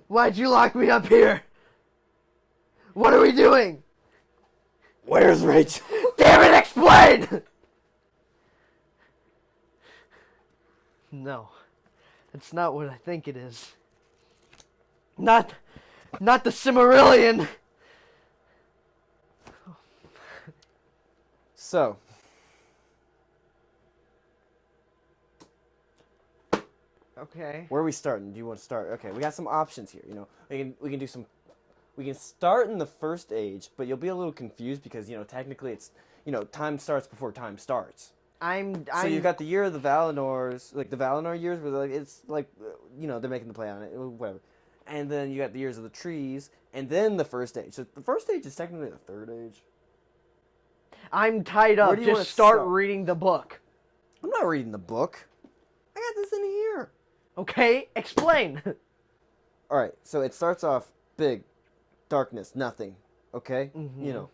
Why'd you lock me up here? What are we doing? Where's Rachel? Damn it, explain! No, it's not what I think it is. Not the Cimmerillion. So, Okay. where are we starting? Do you want to start? Okay, we got some options here. You know, we can do some. We can start in the first age, but you'll be a little confused because technically it's time starts before time starts. So you've got the year of the Valinors, like the Valinor years, where like it's like they're making the play on it, whatever. And then you got the years of the trees, and then the first age. So the first age is technically the third age. I'm tied up. Where do you wanna Just start start? reading the book. I'm not reading the book. I got this in here. Okay, explain. All right, so it starts off big, darkness, nothing. Okay, Yeah.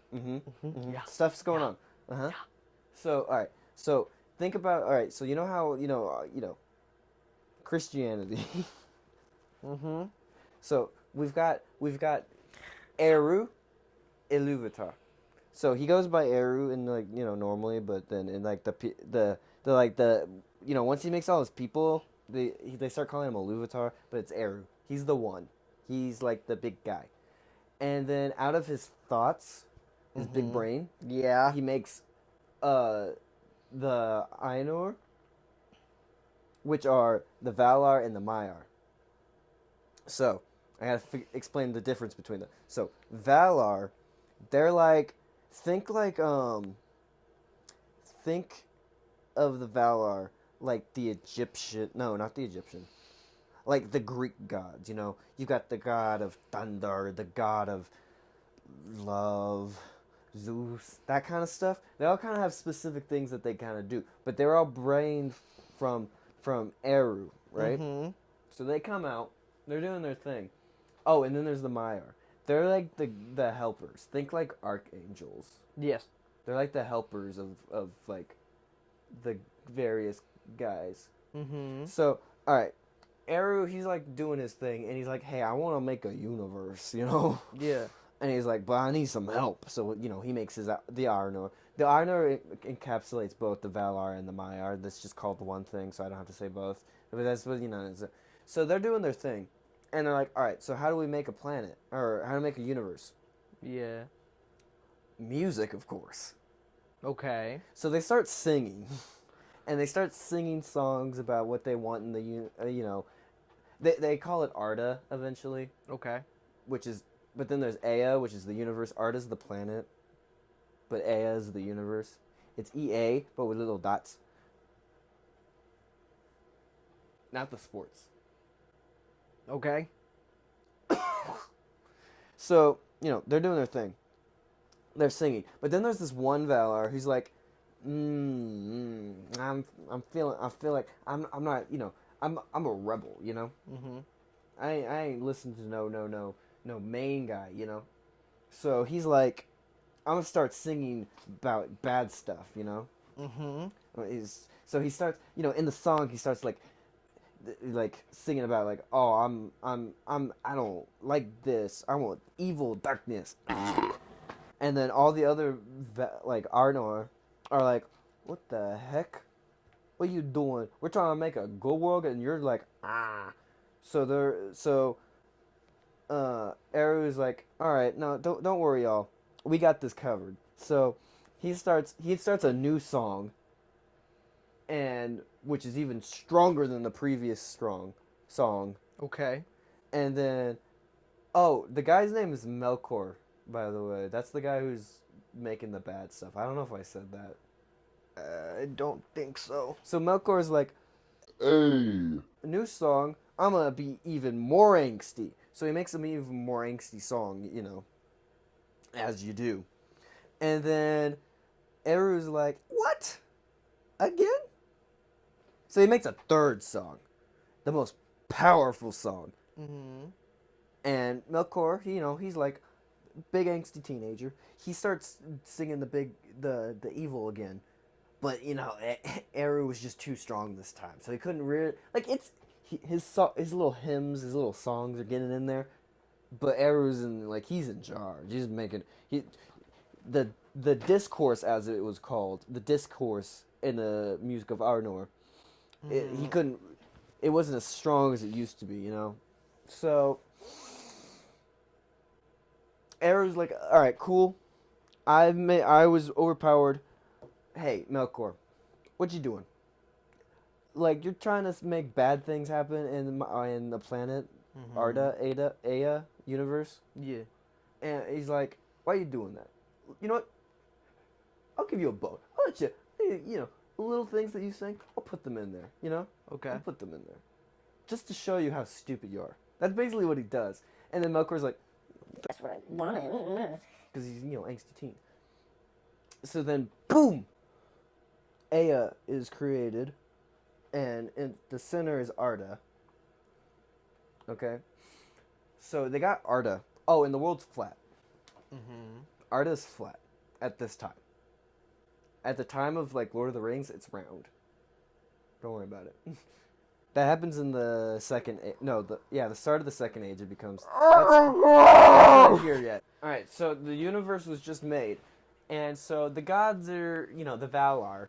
stuff's going on. Yeah. So all right, so think about so you know how Christianity. So we've got Eru, Iluvatar. So he goes by Eru in normally, but then in like the once he makes all his people, they start calling him Iluvatar, but it's Eru. He's the one. He's like the big guy. And then out of his thoughts, his big brain, Yeah. he makes the Ainur, which are the Valar and the Maiar. So I gotta explain the difference between them. So Valar, they're like think of the Valar like the Egyptian. No, not the Egyptian. Like the Greek gods. You got the god of thunder, the god of love, Zeus, that kind of stuff. They all kind of have specific things that they kind of do, but they're all brained from Eru, right? So they come out, they're doing their thing. Oh, and then there's the Maiar. They're like the helpers. Think like archangels. Yes. They're like the helpers of like the various guys. So, all right, Eru, he's like doing his thing, and he's like, "Hey, I want to make a universe," Yeah. And he's like, "But I need some help." So he makes the Arnor. The Arnor encapsulates both the Valar and the Maiar. That's just called the one thing, so I don't have to say both. But that's what So they're doing their thing, and they're like, "All right, so how do we make a planet, or how to make a universe?" Yeah. Music, of course. Okay. So they start singing, and they start singing songs about what they want in the They call it Arda eventually, Okay. but then there's Ea, which is the universe. Arda's the planet, but Ea is the universe. It's EA, but with little dots. Not the sports. Okay. So, they're doing their thing. They're singing. But then there's this one Valar who's like, I feel like I'm not, I'm a rebel, I ain't listen to no main guy, So he's like, I'm gonna start singing about bad stuff, So he starts, in the song he starts like singing about like, oh, I don't like this. I want evil darkness. And then all the other like Arnor are like, what the heck? What are you doing? We're trying to make a good world, and you're like, ah. So Eru's like, all right, no, don't worry, y'all. We got this covered. So he starts a new song, and which is even stronger than the previous strong song. Okay. And then, oh, the guy's name is Melkor, by the way. That's the guy who's making the bad stuff. I don't know if I said that. I don't think so. So Melkor's like, hey, new song, I'm gonna be even more angsty. So he makes an even more angsty song, as you do. And then Eru's like, what? Again? So he makes a third song, the most powerful song. And Melkor, he's like big angsty teenager. He starts singing the evil again, but Eru was just too strong this time, so he couldn't really his little hymns, his little songs are getting in there, but Eru's he's in charge. He's making the discourse, as it was called, the discourse in the music of Arnor. He couldn't. It wasn't as strong as it used to be, you know. So Eru's like, all right, cool. I was overpowered. Hey, Melkor, what you doing? Like, you're trying to make bad things happen in the planet Aya universe. Yeah. And he's like, why are you doing that? You know what? I'll give you a boat. I'll let you, you know, the little things that you sing, I'll put them in there, you know? Okay. I'll put them in there. Just to show you how stupid you are. That's basically what he does. And then Melkor's like, that's what I wanted. Because he's, you know, angsty teen. So then, boom! Aya is created. And in the center is Arda. Okay? So they got Arda. Oh, and the world's flat. Arda's flat at this time. At the time of, like, Lord of the Rings, it's round. Don't worry about it. That happens in the second... the start of the second age, it becomes... That's not here yet. Alright, so the universe was just made. And so the gods are, you know, the Valar.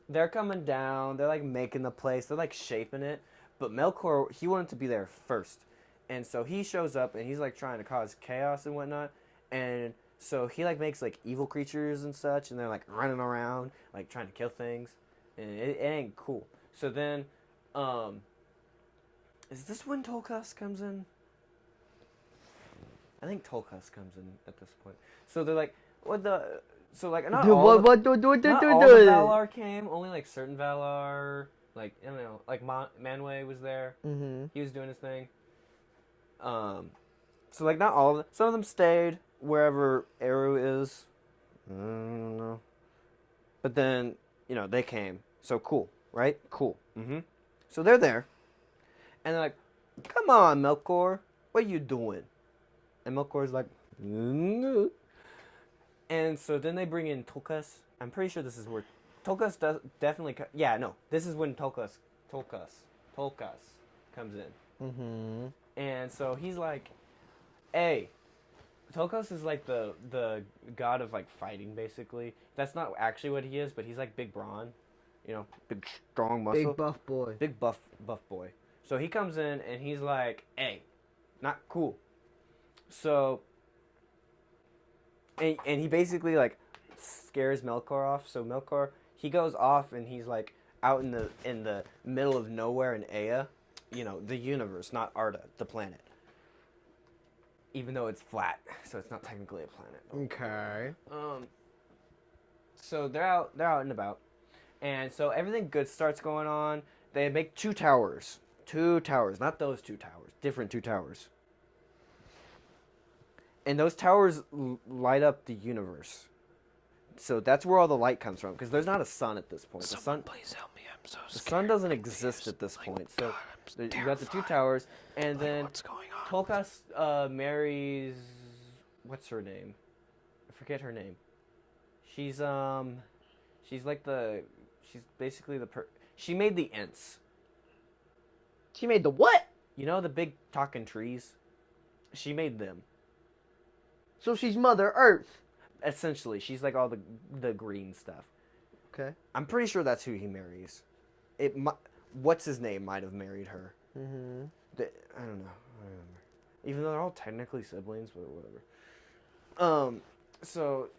They're coming down. They're, like, making the place. They're, like, shaping it. But Melkor, he wanted to be there first. And so he shows up, and he's, like, trying to cause chaos and whatnot. And so he, like, makes, like, evil creatures and such. And they're, like, running around, like, trying to kill things. And it ain't cool. So then, is this when Tolkas comes in? I think Tolkas comes in at this point. So they're like, what the... So, like, not all the Valar came. Only, like, certain Valar. Like, I don't know. Like, Manwë was there. He was doing his thing. So, like, not all of them. Some of them stayed wherever Eru is. I don't know. But then, you know, they came. So, cool. Right? Cool. So, they're there. And they're like, come on, Melkor. What are you doing? And Melkor's like, And so then they bring in Tolkas. I'm pretty sure this is where Tolkas does definitely. This is when Tolkas comes in. And so he's like, "Hey, Tolkas is like the god of like fighting, basically. That's not actually what he is, but he's like big brawn, you know, big strong muscle, big buff boy. So he comes in and he's like, "Hey, not cool." So. And he basically, like, scares Melkor off. So Melkor, he goes off and he's, like, out in the middle of nowhere in Aya. You know, the universe, not Arda, the planet. Even though it's flat, so it's not technically a planet. Okay. So they're out and about. And so everything good starts going on. They make two towers. Not those two towers. Different two towers. And those towers light up the universe. So that's where all the light comes from. Because there's not a sun at this point. Please help me. I'm so scared. The sun doesn't exist at this point. So you got the two towers. And then what's going on? Tolkas marries... What's her name? I forget her name. She's like the... She's basically the... She made the Ents. She made the what? You know the big talking trees? She made them. So she's Mother Earth. Essentially, she's like all the green stuff. Okay. I'm pretty sure that's who he marries. What's his name might have married her. I don't know. I don't remember. Even though they're all technically siblings, but whatever. So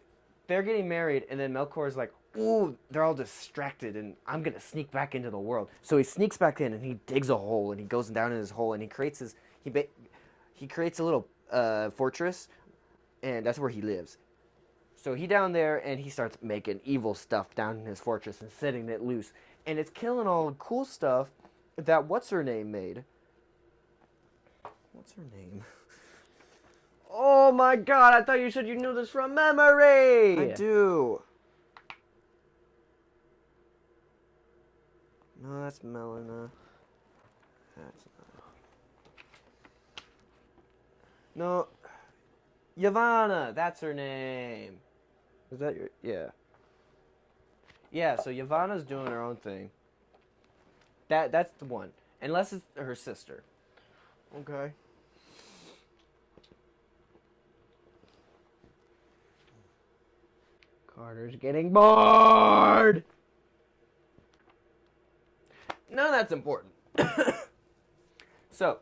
they're getting married, and then Melkor's like, "Ooh, they're all distracted, and I'm gonna sneak back into the world." So he sneaks back in, and he digs a hole, and he goes down in his hole, and he creates he creates a little fortress. And that's where he lives. So he down there, and he starts making evil stuff down in his fortress and setting it loose. And it's killing all the cool stuff that what's-her-name made. What's her name? Oh my god, I thought you said you knew this from memory! I do. No, that's Melina. That's not. No. Yavanna, that's her name. Is that your... Yeah. Yeah, so Yavanna's doing her own thing. That's the one. Unless it's her sister. Okay. Carter's getting bored. None of that's important. So,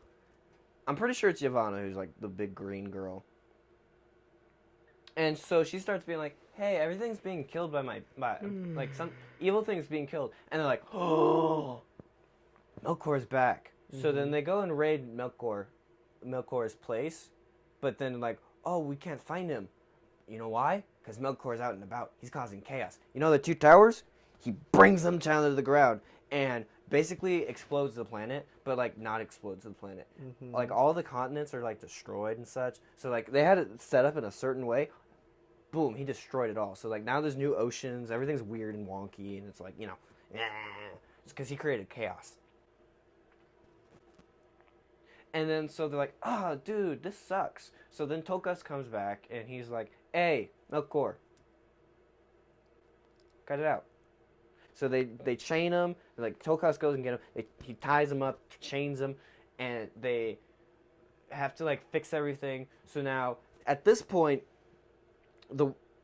I'm pretty sure it's Yavanna who's like the big green girl. And so she starts being like, "Hey, everything's being killed by like some evil thing's being killed." And they're like, "Oh, Melkor's back." So then they go and raid Melkor's place, but then like, "Oh, we can't find him." You know why? Because Melkor's out and about. He's causing chaos. You know the two towers? He brings them down to the ground and basically explodes the planet, but like not explodes the planet. Like all the continents are like destroyed and such. So like they had it set up in a certain way. Boom, he destroyed it all. So like now there's new oceans. Everything's weird and wonky, and it's like, it's because he created chaos. And then so they're like, "Oh, dude, this sucks." So then Tokas comes back and he's like, "Hey, Melkor, cut it out." So they chain him. Like Tokas goes and get him. He ties him up, chains him, and they have to like fix everything. So now at this point,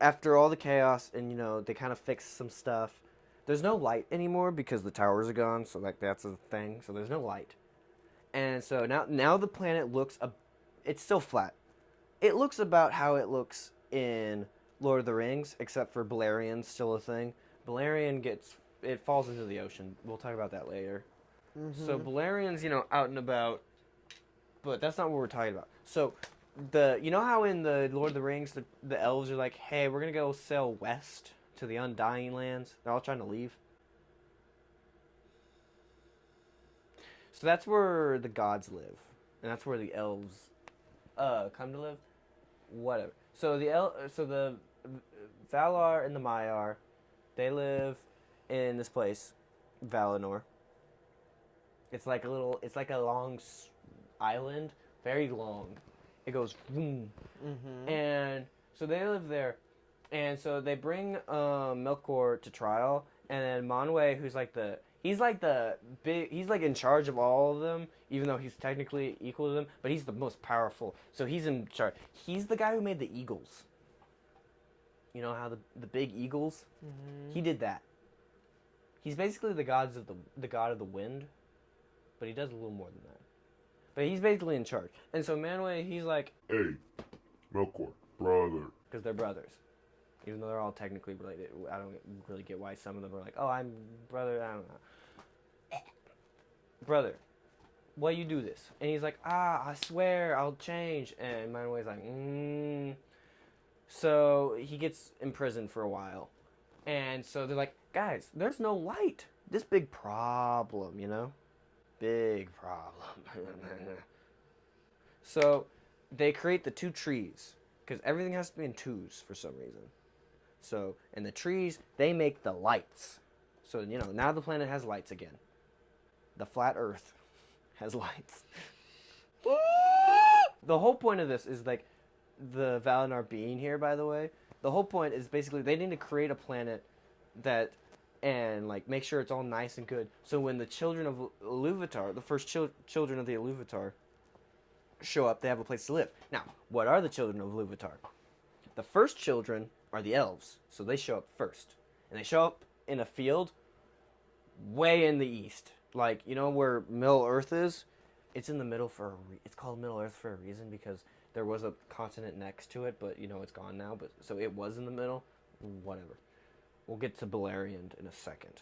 after all the chaos and they kind of fix some stuff. There's no light anymore because the towers are gone. So like that's a thing. So there's no light. And so now the planet looks it's still flat. It looks about how it looks in Lord of the Rings, except for Balerion's still a thing. Balerion falls into the ocean. We'll talk about that later. So Balerion's, out and about, but that's not what we're talking about. So how in the Lord of the Rings the elves are like, "Hey, we're gonna go sail west to the Undying Lands." They're all trying to leave. So that's where the gods live, and that's where the elves come to live. Whatever. So the Valar and the Maiar, they live in this place, Valinor. It's like a long island, very long. It goes boom, and so they live there, and so they bring Melkor to trial, and then Manwë, he's like in charge of all of them, even though he's technically equal to them, but he's the most powerful. So he's in charge. He's the guy who made the eagles. You know how the big eagles? He did that. He's basically the god of the wind, but he does a little more than that. But he's basically in charge. And so Manwë, he's like, "Hey, Melkor, brother." Because they're brothers. Even though they're all technically related. I don't really get why some of them are like, "Oh, I'm brother," I don't know. "Brother, why you do this?" And he's like, "I swear, I'll change." And Manwë's like, So he gets imprisoned for a while. And so they're like, "Guys, there's no light. This big problem, Big problem." So they create the two trees. Because everything has to be in twos for some reason. So, and the trees, they make the lights. So, now the planet has lights again. The flat Earth has lights. The whole point of this is, like, the Valinor being here, by the way. The whole point is basically they need to create a planet and, like, make sure it's all nice and good. So when the children of Iluvatar, the first children of the Iluvatar, show up, they have a place to live. Now, what are the children of Iluvatar? The first children are the elves, so they show up first. And they show up in a field way in the east. Like, where Middle Earth is? It's in the middle it's called Middle Earth for a reason because there was a continent next to it, but, it's gone now. But so it was in the middle. Whatever. We'll get to Beleriand in a second.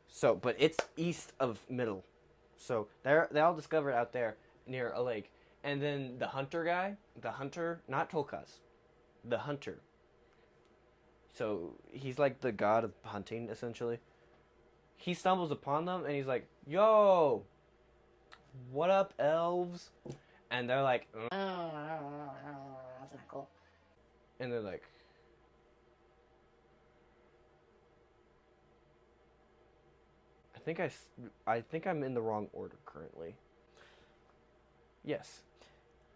So, but it's east of Middle. So, they all discover it out there near a lake. And then the hunter guy, not Tolkas, the hunter. So he's like the god of hunting, essentially. He stumbles upon them and he's like, "Yo, what up, elves?" And they're like, That's not cool. and they're like, I think I'm in the wrong order currently. Yes.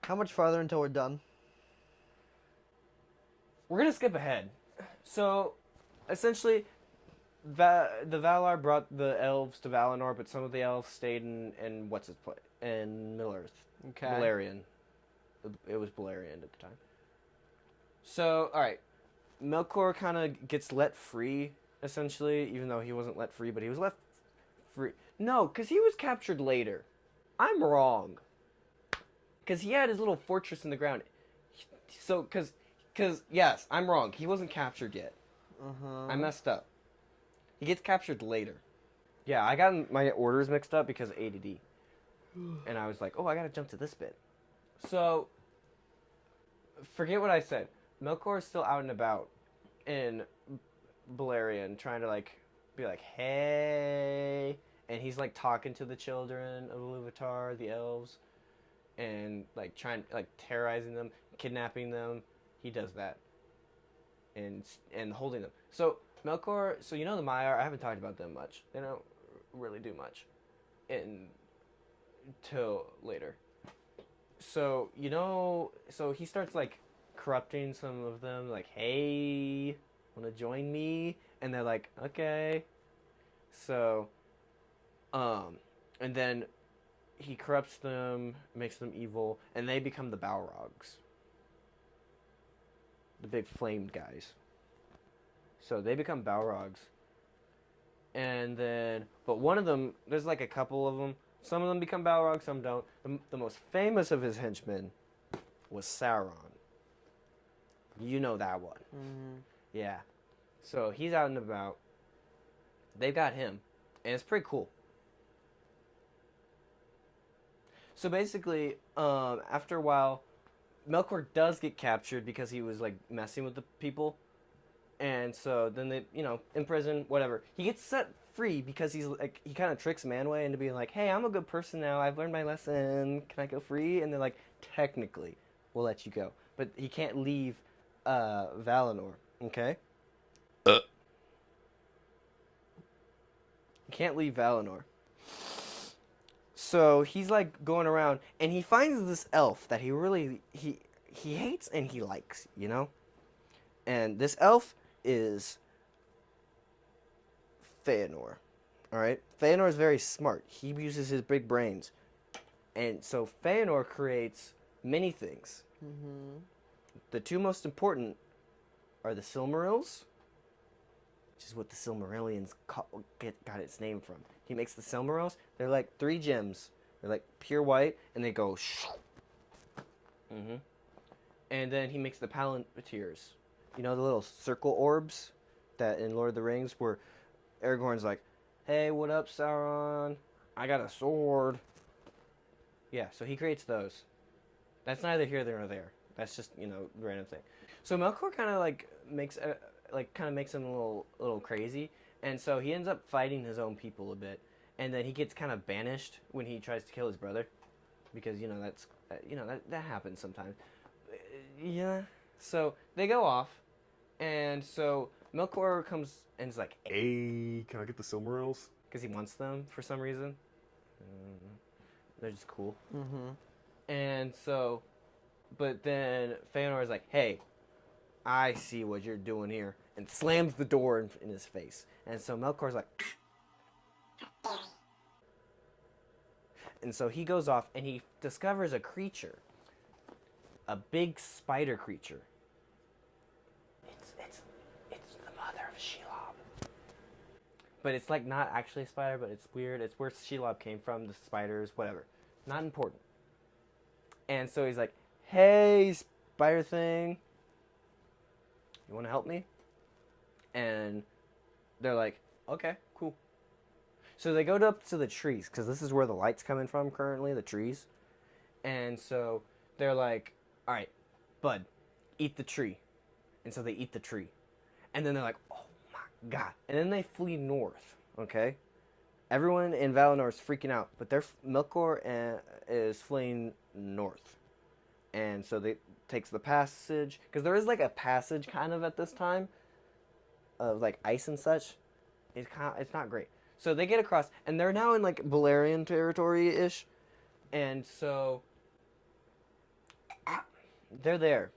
How much farther until we're done? We're going to skip ahead. So, essentially, the Valar brought the elves to Valinor, but some of the elves stayed in what's its place in Middle Earth, Okay. Balerion. It was Balerion at the time. So, all right, Melkor kind of gets let free essentially, even though he wasn't let free, but he was left free. No, because he was captured later. I'm wrong. Because he had his little fortress in the ground. So, because yes, I'm wrong. He wasn't captured yet. I messed up. He gets captured later. Yeah, I got my orders mixed up because of ADD. And I was like, oh, I gotta jump to this bit. So, forget what I said. Melkor is still out and about in Balerion, trying to, like, be like, hey. And he's, like, talking to the children of Iluvatar, the elves. And, like, trying, like, terrorizing them, kidnapping them. He does that. And holding them. So, Melkor, so you know the Maiar, I haven't talked about them much. They don't really do much until later. So, you know, so he starts, like, corrupting some of them, like, hey, wanna join me? And they're like, okay. So, and then he corrupts them, makes them evil, and they become the Balrogs. The big flamed guys. So they become Balrogs. And then, but one of them, there's like a couple of them. Some of them become Balrogs, some don't. The most famous of his henchmen was Sauron. You know that one. Mm-hmm. Yeah. So he's out and about. They got him. And it's pretty cool. So basically, after a while, Melkor does get captured because he was like messing with the people. And so then they, you know, in prison, whatever. He gets set free because he's like, he kind of tricks Manwë into being like, hey, I'm a good person now. I've learned my lesson. Can I go free? And they're like, technically, we'll let you go. But he can't leave Valinor, okay? He can't leave Valinor. So he's like going around and he finds this elf that he really, he hates and he likes, you know? And this elf is Feanor. Alright? Feanor is very smart. He uses his big brains. And so Feanor creates many things. Mm-hmm. The two most important are the Silmarils, which is what the Silmarillions got its name from. He makes the Silmarils. They're like 3 gems. They're like pure white, and they go mm-hmm. And then he makes the Palantirs. You know the little circle orbs that in Lord of the Rings where Aragorn's like, hey, what up, Sauron? I got a sword. Yeah, so he creates those. That's neither here nor there. That's just, you know, random thing. So Melkor kind of like makes him a little crazy, and so he ends up fighting his own people a bit, and then he gets kind of banished when he tries to kill his brother, because you know that's that happens sometimes. Yeah. So they go off, and so Melkor comes and is like, Hey, can I get the Silmarils? because he wants them for some reason. They're just cool. Mm-hmm. And so, but then Feanor is like, hey, I see what you're doing here, and slams the door in his face. And so Melkor's like, and so he goes off and he discovers a creature, a big spider creature. It's the mother of Shelob. But it's like not actually a spider, but it's weird. It's where Shelob came from, the spiders, whatever. Not important. And so he's like, hey, spider thing, you want to help me? And they're like, okay, cool. So they go up to the trees, because this is where the light's coming from currently, the trees. And so they're like, all right, bud, eat the tree. And so they eat the tree. And then they're like, oh my God. And then they flee north, okay? Everyone in Valinor is freaking out, but Melkor is fleeing north. And so they takes the passage, because there is like a passage kind of at this time of like ice and such. It's not great. So they get across, and they're now in like Balerion territory-ish. And so they're there.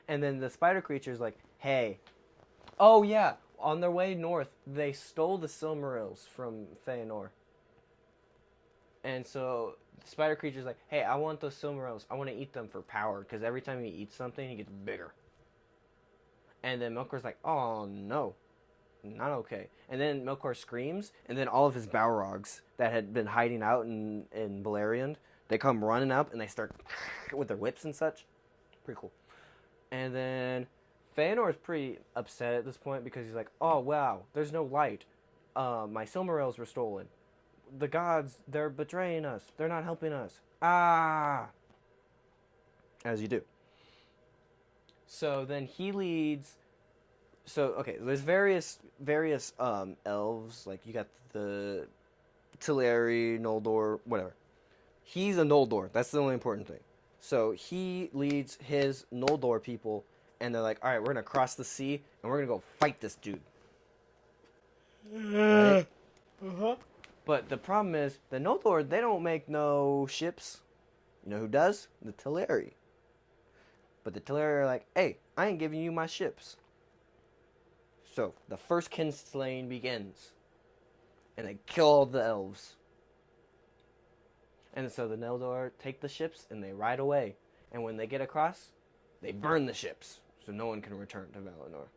And then the spider creature's like, hey. Oh yeah, on their way north, they stole the Silmarils from Feanor. And so the spider creature's like, hey, I want those Silmarils. I want to eat them for power, because every time he eats something, he gets bigger. And then Melkor's like, oh, no. Not okay. And then Melkor screams, and then all of his Balrogs that had been hiding out in Beleriand, they come running up, and they start with their whips and such. Pretty cool. And then Feanor is pretty upset at this point, because he's like, oh, wow, there's no light. My Silmarils were stolen. The gods, they're betraying us. They're not helping us. Ah! As you do. So then he leads... So, okay, there's various elves. Like, you got the Teleri, Noldor, whatever. He's a Noldor. That's the only important thing. So he leads his Noldor people, and they're like, all right, we're going to cross the sea, and we're going to go fight this dude. Right? Uh-huh. But the problem is, the Noldor, they don't make no ships. You know who does? The Teleri. But the Teleri are like, hey, I ain't giving you my ships. So, the first kinslaying begins. And they kill all the elves. And so the Noldor take the ships and they ride away. And when they get across, they burn the ships. So no one can return to Valinor.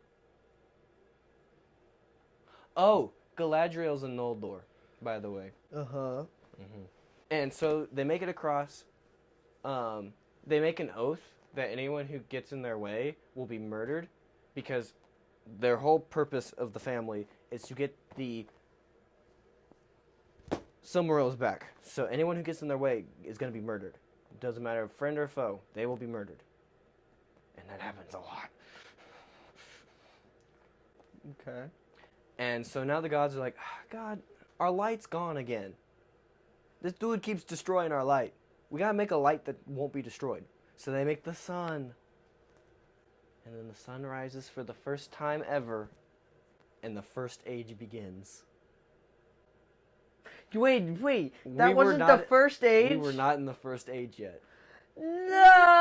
Oh, Galadriel's a Noldor, by the way. Uh-huh. And so they make it across. They make an oath that anyone who gets in their way will be murdered, because their whole purpose of the family is to get the Silmarils back. So anyone who gets in their way is going to be murdered. It doesn't matter if friend or foe, they will be murdered. And that happens a lot. Okay. And so now the gods are like, God, our light's gone again. This dude keeps destroying our light. We gotta make a light that won't be destroyed. So they make the sun. And then the sun rises for the first time ever. And the first age begins. Wait. That We were wasn't not- the first age? We were not in the first age yet. No!